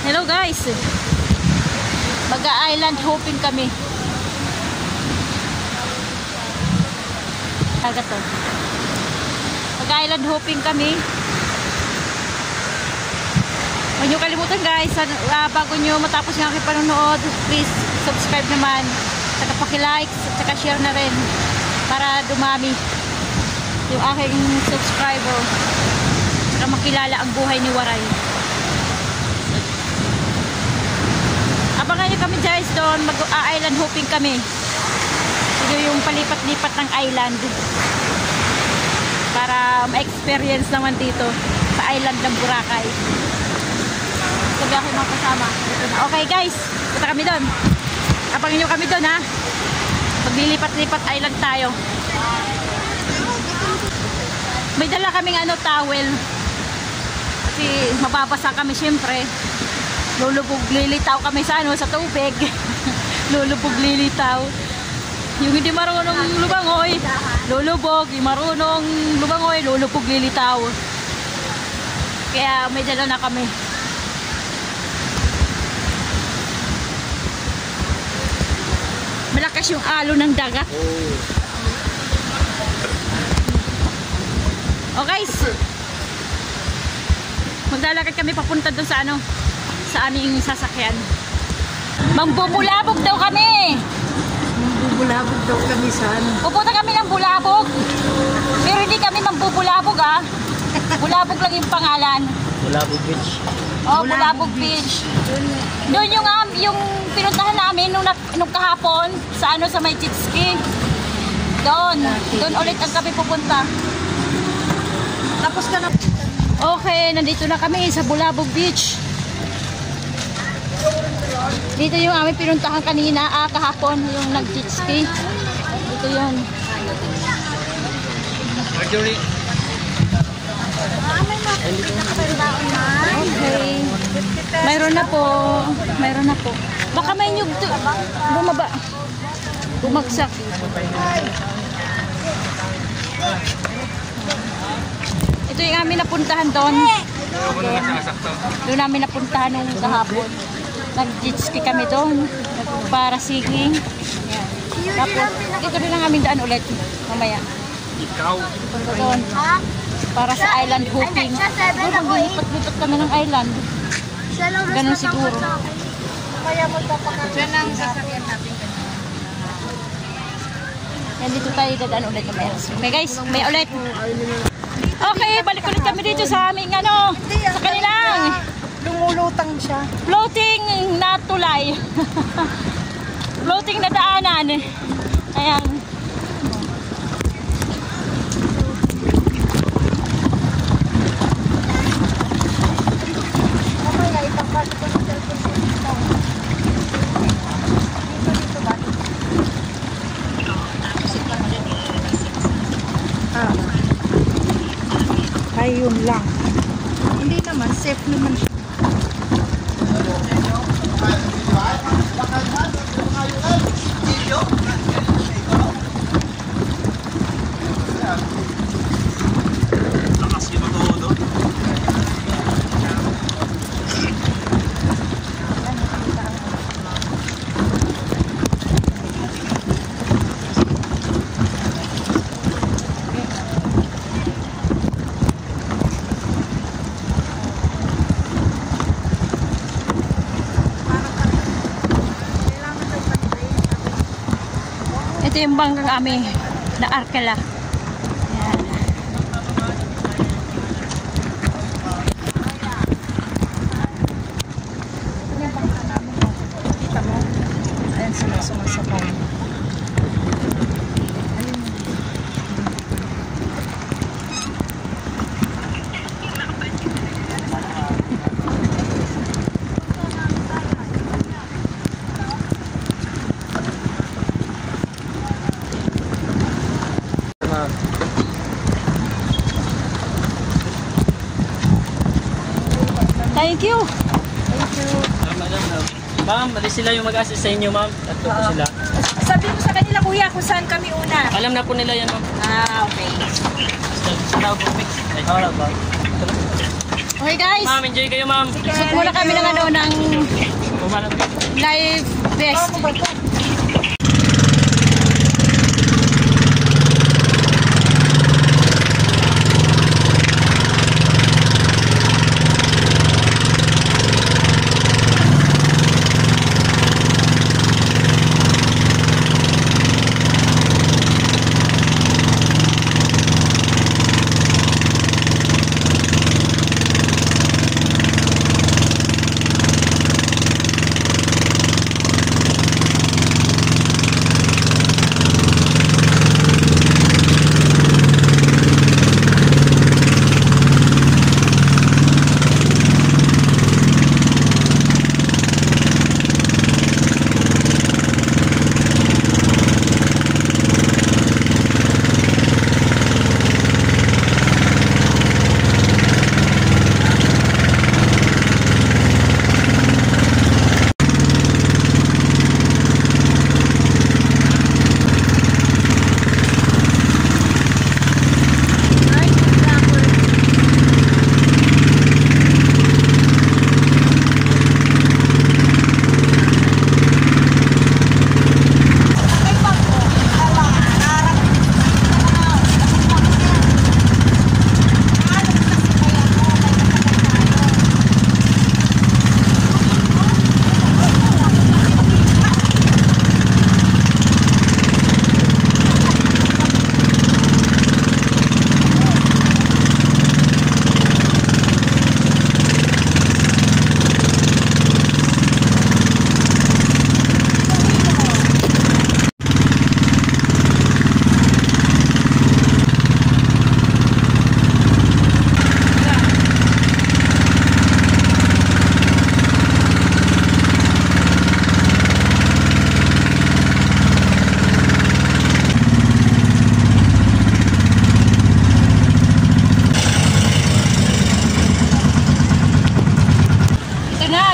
Hello guys. Mag-island hopping kami. Agad to. Mag-island hopping kami. Huwag nyo kalimutan guys, bago nyo matapos yung aking panonood, please subscribe naman. Saka paki-like, saka share na rin para dumami yung aking subscriber. Saka makilala ang buhay ni Waray. Abangan nyo kami guys doon, mag-island hopping kami. Ito yung palipat-lipat ng island para ma-experience naman dito sa island ng Boracay. Sabi ako yung mga kasama. Okay guys, punta kami doon. Abangan nyo kami doon ha. Maglilipat-lipat island tayo. May dala kaming towel. Kasi mababasa kami syempre. Lulubog lilitaw kami sa sa tubig. Lulubog lilitaw. Yung hindi marunong lumangoy, lulubog. Yung marunong lumangoy, lulubog lilitaw. Kaya may dala na kami. Malakas yung alo ng dagat. Oh guys, maglalakad kami papunta doon sa sa aming sasakyan. Mambubulabog daw kami. Mambubulabog daw kami sa Pupunta kami ng Bulabog. Pero hindi kami mambubulabog ha. Bulabog lang yung pangalan. Bulabog Beach. Oh, Bulabog Beach. Doon yung pinuntahan namin nung kahapon sa sa may jet ski. Doon ulit ang kami pupunta. Tapos ka na. Okay, nandito na kami sa Bulabog Beach. Dito yung aming pinuntahan kanina, kahapon, yung nag-jet ski. Dito yun. Marjorie. Okay. Mayroon na po. Mayroon na po. Baka may nyug bumaba. Bumagsak. Ito yung aming napuntahan doon. Doon namin napuntahan nung kahapon. Nag-jet ski kami doon. Para siging. Tapos, dito rin ang aming daan ulit. Mamaya. Ikaw. Punta doon. Para sa island hopping. Siguro maglipat-lipat kami ng island. Ganun siguro. Kaya magpapakagyan ng sasakyan natin. Yan, dito tayo dadaan ulit. Okay guys, may ulit. Okay, balik ulit kami dito sa aming sa kanilang lumulutang siya. Floating na tulay. Floating na daanan. Ayan. Mamaya ipapasok ko ng cellphone ko dito. Dito ba? Ayun lang. Hindi naman, safe naman siya. Ito yung bangka kami na Arkela. Ayan. Yung bangka namin. Kita mo? Ayan sila sumasakay. Thank you. Thank you. Ma'am, mali sila yung mag-assist sa inyo, ma'am. Tatlo po sila. Sabi mo sa kanila, kuya, kung saan kami una. Alam na po nila yan, ma'am. Okay. Sa Bulabog Beach. Ay, wala ba? Okay guys, Ma'am, enjoy kayo ma'am. shoot muna kami ng ano, ng Pumalap. live vest.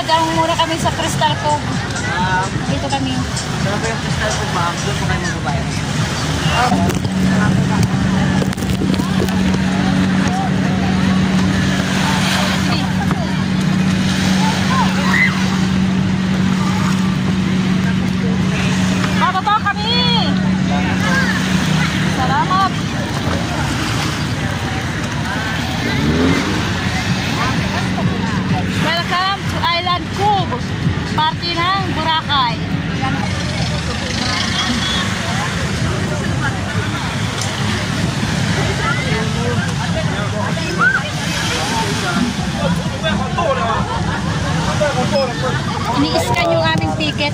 Down muna kami sa Crystal Cove. Dito kami. Saan ba yung Crystal Cove, ma'am? Doon po kayo magbabayad. Bababa kami! Salamat! Welcome to Island Cove, party ng Boracay. Ini-scan yung aming ticket.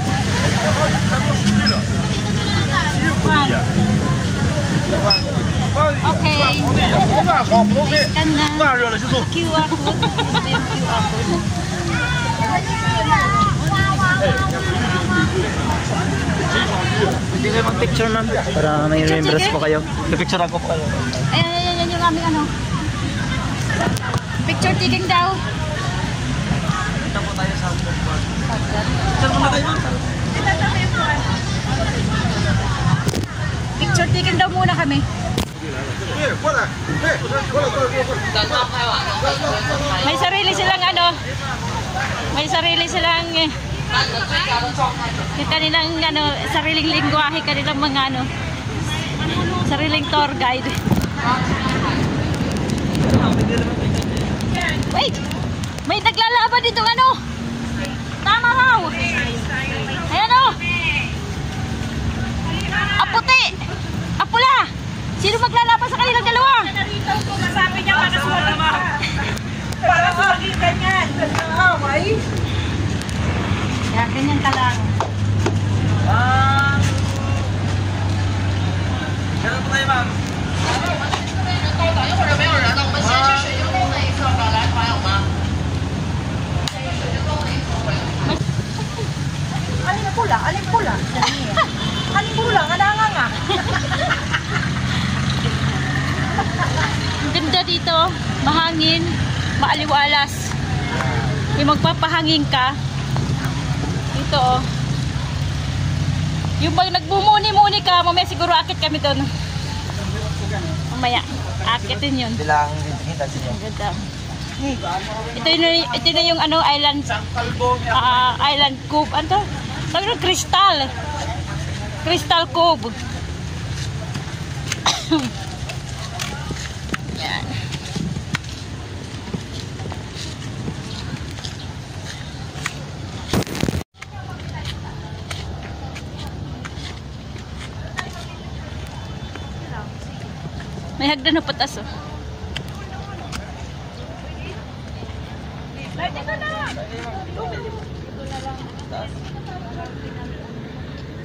Okay. Scan na. QR code. Ito yung QR code. Pwede kayo mag-picture, ma'am. Para may remembrance po kayo. Pipicture ako po kayo. Ayan yung aming ano. Picture taking daw. Punta po tayo sa Hongkong. Saan muna kayo, ma'am? Picture taking daw muna kami. May sarili silang ano. May sarili silang kanilang ano, sariling lingwahe, kanilang mga ano, sariling tour guide. Wait! May naglalaban dito ano? Tama raw! Ayan o! Aputi! Apula! Sino maglalaban sa kanilang dalawa? Masabi niya para sa mga para sa maging ganyan. Yan, ganyan ka lang. Ganun po tayo, ma'am. Alin na pula? Alin pula? Alin pula? Nga nga. Ang ganda dito, mahangin, maaliwalas. Yung magpapahangin ka, dito oh. Yung pag nagbumuni-muni ka, mamaya siguro akit kami doon. Mamaya, akitin yun. Bilang kita sa inyo. Ang ganda. Ito na yung ano, island. Island Cove. Ano to? Tawag na Crystal. Crystal Cove. Yan. May hagdan na patas oh.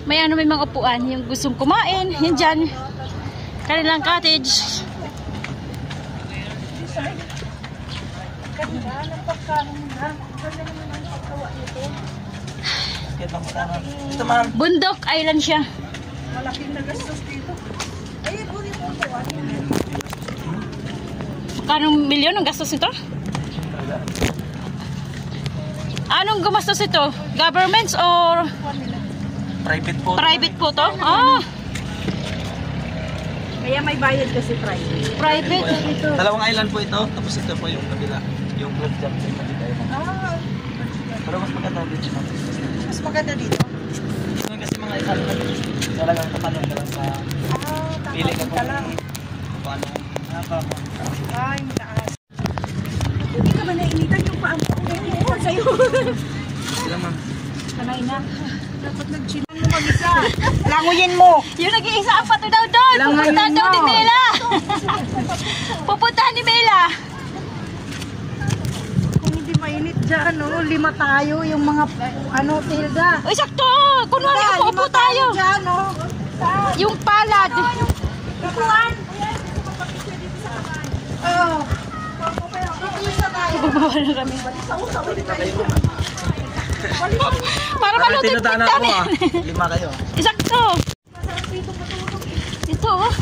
May ano, may mga upuan. Yung gustong kumain, yun dyan. Kanilang cottage. Ito ma'am. Bundok Island siya. Malaking nagastos dito. Ay, buri mo ito. Kanong milyon ang gastos nito? Anong gumastos ito? Governments or Private po. private po to? Ah, Kaya may bayad kasi private. private. Dalawang island po ito. Tapos ito po yung kabila. Yung blood jump sa kabila. Ah, Pero mas maganda dito ma'am. mas maganda dito. Ito kasi mga island talagang kapanon ka lang sa pili ka po. lang. Kung anong haba mo. Ay, taas. Hindi ka ba nainitan yung paan ko? Oo, sa'yo. Sila ma'am. Sanay na. Dapat nag-chill mo mag-isa. Languyin mo. Yung nag-iisa ang pato daw doon. Langayin Pupuntahan daw mo. ni Mela. Pupuntahan ni Mela. Kung hindi mainit dyan, no, 5 tayo. Yung mga, Tilda. Uy, sakto. Kunwari Tilda, ako, upo 5 tayo. dyan, no. Yung palad. Upuan. Oo. Isa tayo. Bumawala na kami. Para malutin Tinutaan ako namin. 5 kayo. Isakto. Ito oh.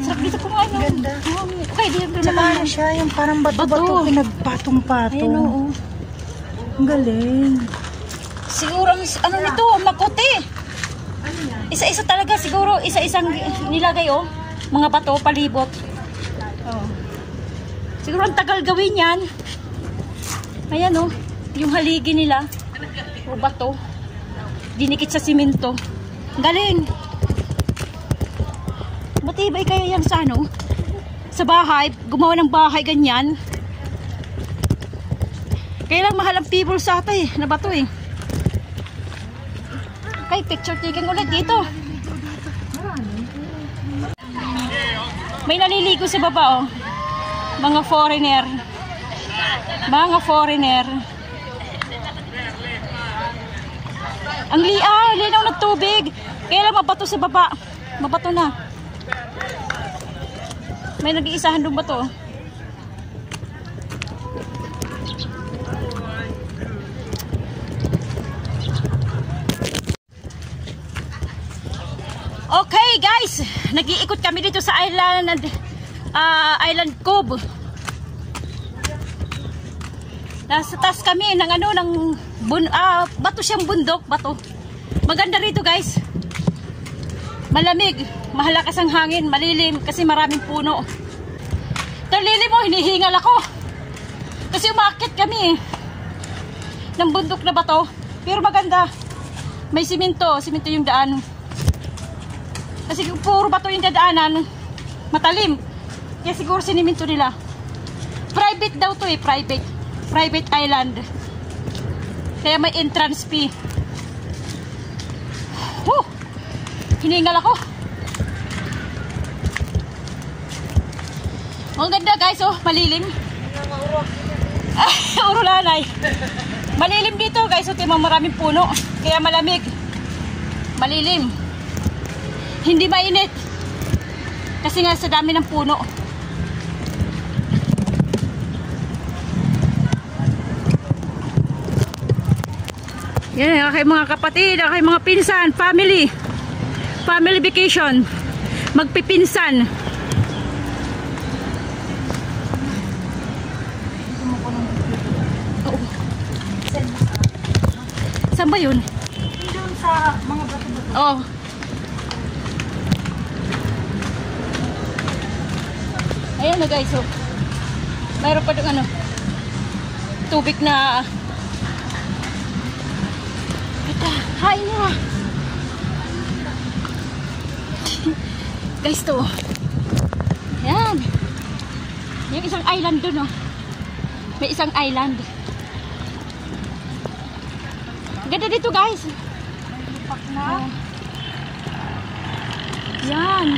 Sarap dito kumain. Ganda. Okay, dito Tsaka naman. ano siya, yung parang bato-bato, Bato. pinagpatong-patong. Ayun oo. Ang galing. Siguro ang ano nito, makote. Isa-isa talaga siguro, isa-isang nilagay oh. Mga bato, palibot. Oh. Siguro ang tagal gawin yan. Ayan oh, yung haligi nila. O bato. Dinikit sa simento. Galing. Matibay kaya yan sa ano? Sa bahay, gumawa ng bahay ganyan. Kaya lang mahal ang people sa ata eh, na bato eh. Okay, picture taking ulit dito. May naliligo sa baba oh. Mga foreigner. Mga foreigner. Ang linaw ng tubig. Kaya lang mabato sa baba. Mabato na. May nag-iisahan doon ba to? Okay guys, nag-iikot kami dito sa Island Cove. Nasa taas kami ng ano ng bato siyang bundok, bato. Maganda rito guys. Malamig, mahalakas ang hangin, malilim kasi maraming puno. Talilim mo, hinihingal ako. Kasi umaakit kami ng bundok na bato. Pero maganda. May simento yung daan. Kasi puro bato yung dadaanan, matalim. Kaya siguro siniminto nila. Private daw to eh, private island. Kaya may entrance fee. Hiningal ako. Ang ganda guys oh, malilim. Urulanay. Malilim dito guys, oh, timang maraming puno. Kaya malamig. Malilim. Hindi mainit. Kasi nga sa dami ng puno. Yan, aking mga kapatid, aking mga pinsan, family. Family vacation. Magpipinsan. Oo. Saan ba yun? Doon sa mga bato-bato. Oh. Ayan na guys, oh. Mayroon pa doon ano. tubig na ito, hi na guys to. Yan. Yung isang island dun oh. May isang island. Ganda dito guys. Pak na. Yan.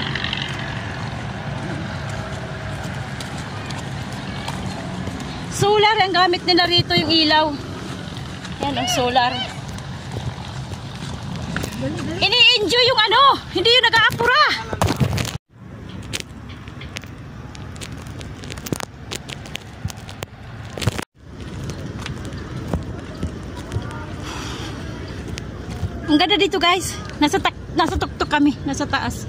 Solar ang gamit nila rito, yung ilaw. Yan ang solar. Ini-enjoy yung ano, hindi yung nag-aapura. Ang ganda dito guys. Nasa tuktok kami, nasa taas.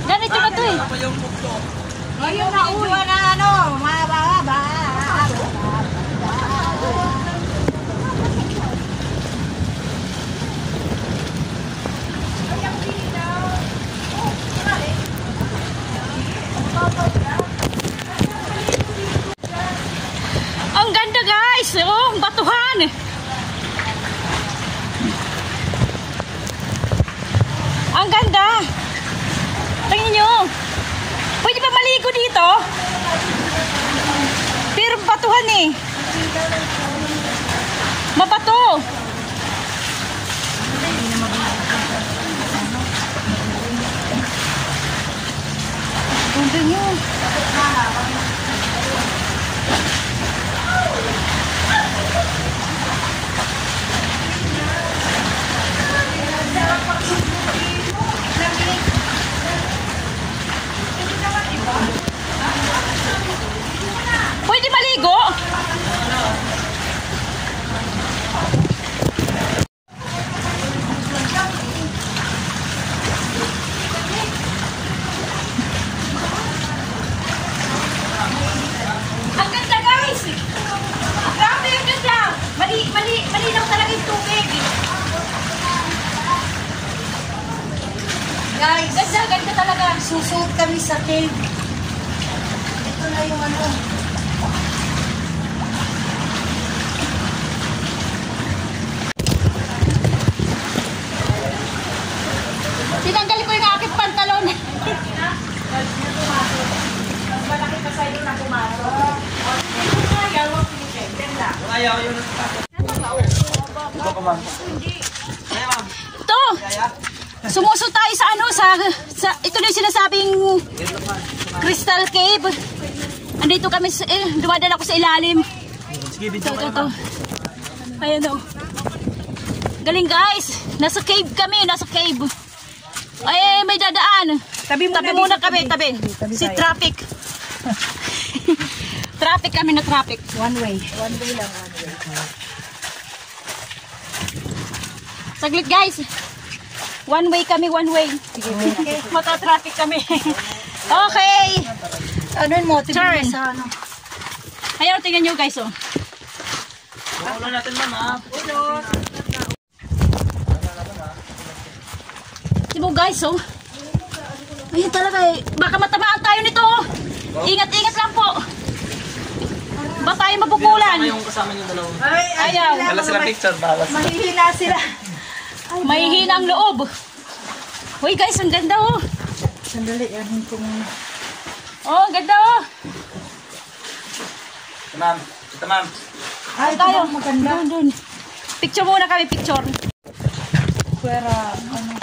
Ganito na to eh. Ayun na, uy. Na ano, mababa. Ang ganda guys. Oh, batuhan. Ang ganda. Tingnan nyo. Pwede ba maligo dito? Pero batuhan eh. Mabato. Ganda nyo. Pwede maligo? Ang ganda guys! Grabe ang ganda! Malinaw talaga yung tubig. Guys, ganda talaga. Susuot kami sa cave. Ito na yung ano. Tinanggal ko yung aking pantalon. Malaki pa sa'yo na pumasok. Ayaw yun. Ito ko ma'am. Kaya ma'am. Ito! Sumuso tayo sa ano, sa ito na yung sinasabing Crystal Cave. Andito kami, dumadala ko sa ilalim. Sige, video ko Ito. Ayan o. Galing guys. Nasa cave kami, nasa cave. Ay, may dadaan. Tabi muna kami, tabi. Si traffic. Traffic kami na traffic. One way. One way lang. Saglit guys. One way kami, one way. Okay. Mata-traffic kami. Okay. Ano mo? Turn. Sa ano? Ayaw, tingnan nyo guys oh. Ulo natin ma'am ha. po guys, oh. Ayun talaga eh. Baka matamaan tayo nito, oh. Ingat-ingat lang po. Ba tayo mapupulan? Yung kasama niyo dalawa. Ayaw. Wala silang picture, bawas. Mahihina sila. Mahihina ang loob. Uy guys, ang ganda, oh. Sandali, anin ko muna. Oh, ang ganda, oh. Ito ma'am. Ito ma'am. Ay, ito Tayo. bang maganda. Doon. Picture muna kami, picture. Pwera, ano.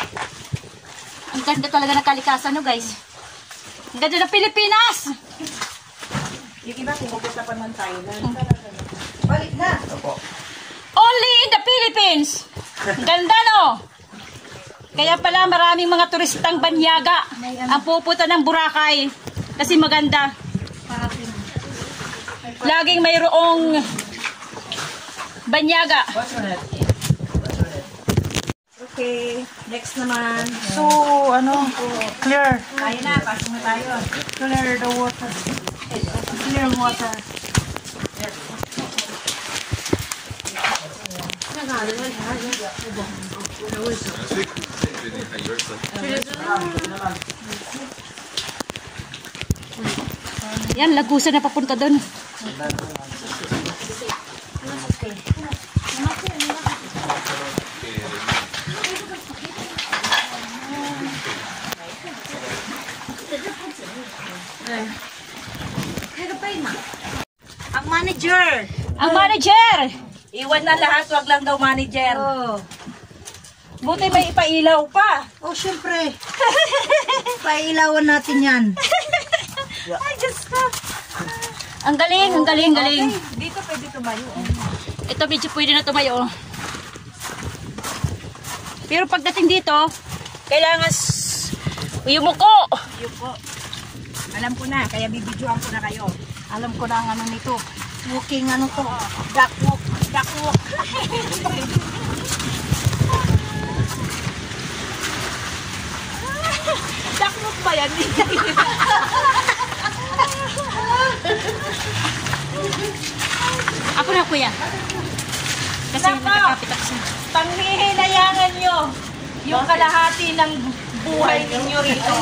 Ang ganda talaga ng kalikasan, no guys. Ang ganda ng Pilipinas. Yung iba, pupunta pa ng Thailand. Balik na. Ito po. Only in the Philippines. Ang ganda, no? Kaya pala maraming mga turistang banyaga ang pupunta ng Boracay kasi maganda. Laging mayroong banyaga. What's your head? Okay, next naman. So, ano, clear. Tayo na, pasok na tayo. Clear the water. Clear water. Yan, lagusan na papunta doon. Ang manager. Ang manager! Iwan na lahat, wag lang daw manager. Oh. Buti may ipailaw pa. Oh, syempre. Pailawan natin yan. Ay, Diyos ko. Ang galing, ang galing, galing. Dito pwede tumayo. Ito medyo pwede na tumayo. Pero pagdating dito, kailangan yumuko. Yuko. Alam ko na, kaya bibidyoan ko na kayo. Alam ko na ang ano nito. Walking ano to. Duck walk. Duck walk. Duck walk ba yan? Ako na kuya. Kasi Nako! nakakapit ako sa... Panghihinayangan nyo yung kalahati ng buhay ninyo rito.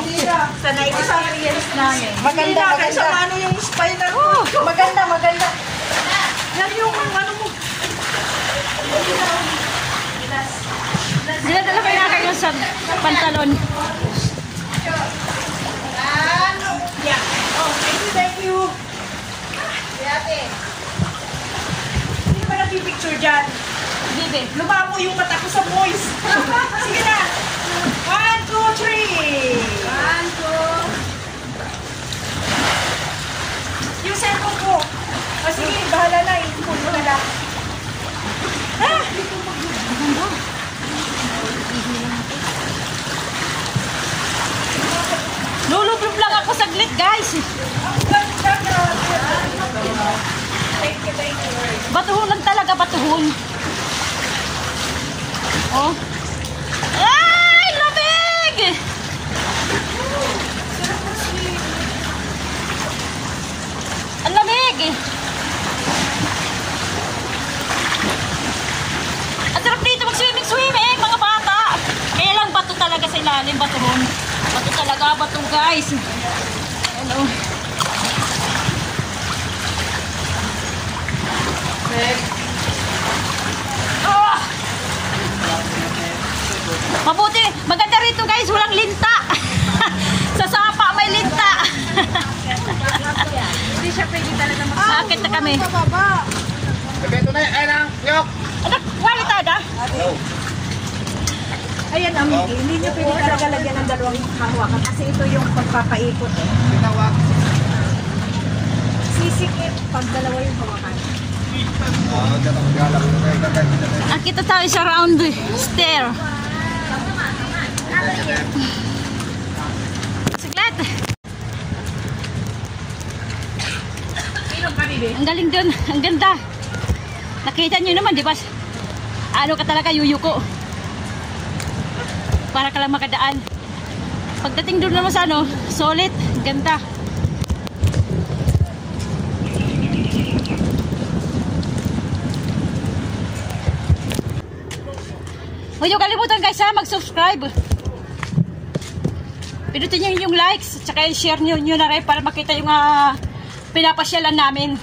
Sa na-experience namin. Maganda, maganda. Sa ano yung spinal Maganda, maganda. Yan yung ano mo. Dinadala ko na kayo sa pantalon. Yeah. Oh, thank you. Ate. Sino ba nagpipicture dyan? Bibi. Lumabo yung mata ko sa voice. Sige na. 1, 2, 3. 1, 2. Yung cellphone ko. O sige, bahala na. I-phone mo na lang. Ha? Lulublob lang ako saglit, guys. Thank you, thank you. Batuhon lang talaga, batuhon. Oh. Ay, lamig! Ang lamig! Ang sarap dito mag-swimming, mga bata. Kaya lang bato talaga sa ilalim, batuhon. Bato talaga, bato guys. Ano? Ah! Mabuti, maganda rito guys, walang linta. Sa sapa may linta. Hindi siya pwede talaga Sakit na kami. Pababa. Ito na, ay lang, yok! Ano, walitada? Ayan, amigi. Hindi niyo pwede talaga lagyan ng dalawang hawakan kasi ito yung pagpapaikot. Tinawag. Sisikip pag dalawa yung hawakan. Nakita tayo sa round stair. Saglit. Ilong ka, bibi. Ang galing dun. Ang ganda. Nakita nyo naman, di ba? Ano ka talaga, yuyuko. Para ka lang makadaan. Pagdating doon naman sa ano, solid. Ganda. Huwag nyo kalimutan guys ha, mag-subscribe. Pinutin nyo yung likes, tsaka share nyo na rin para makita yung pinapasyalan namin.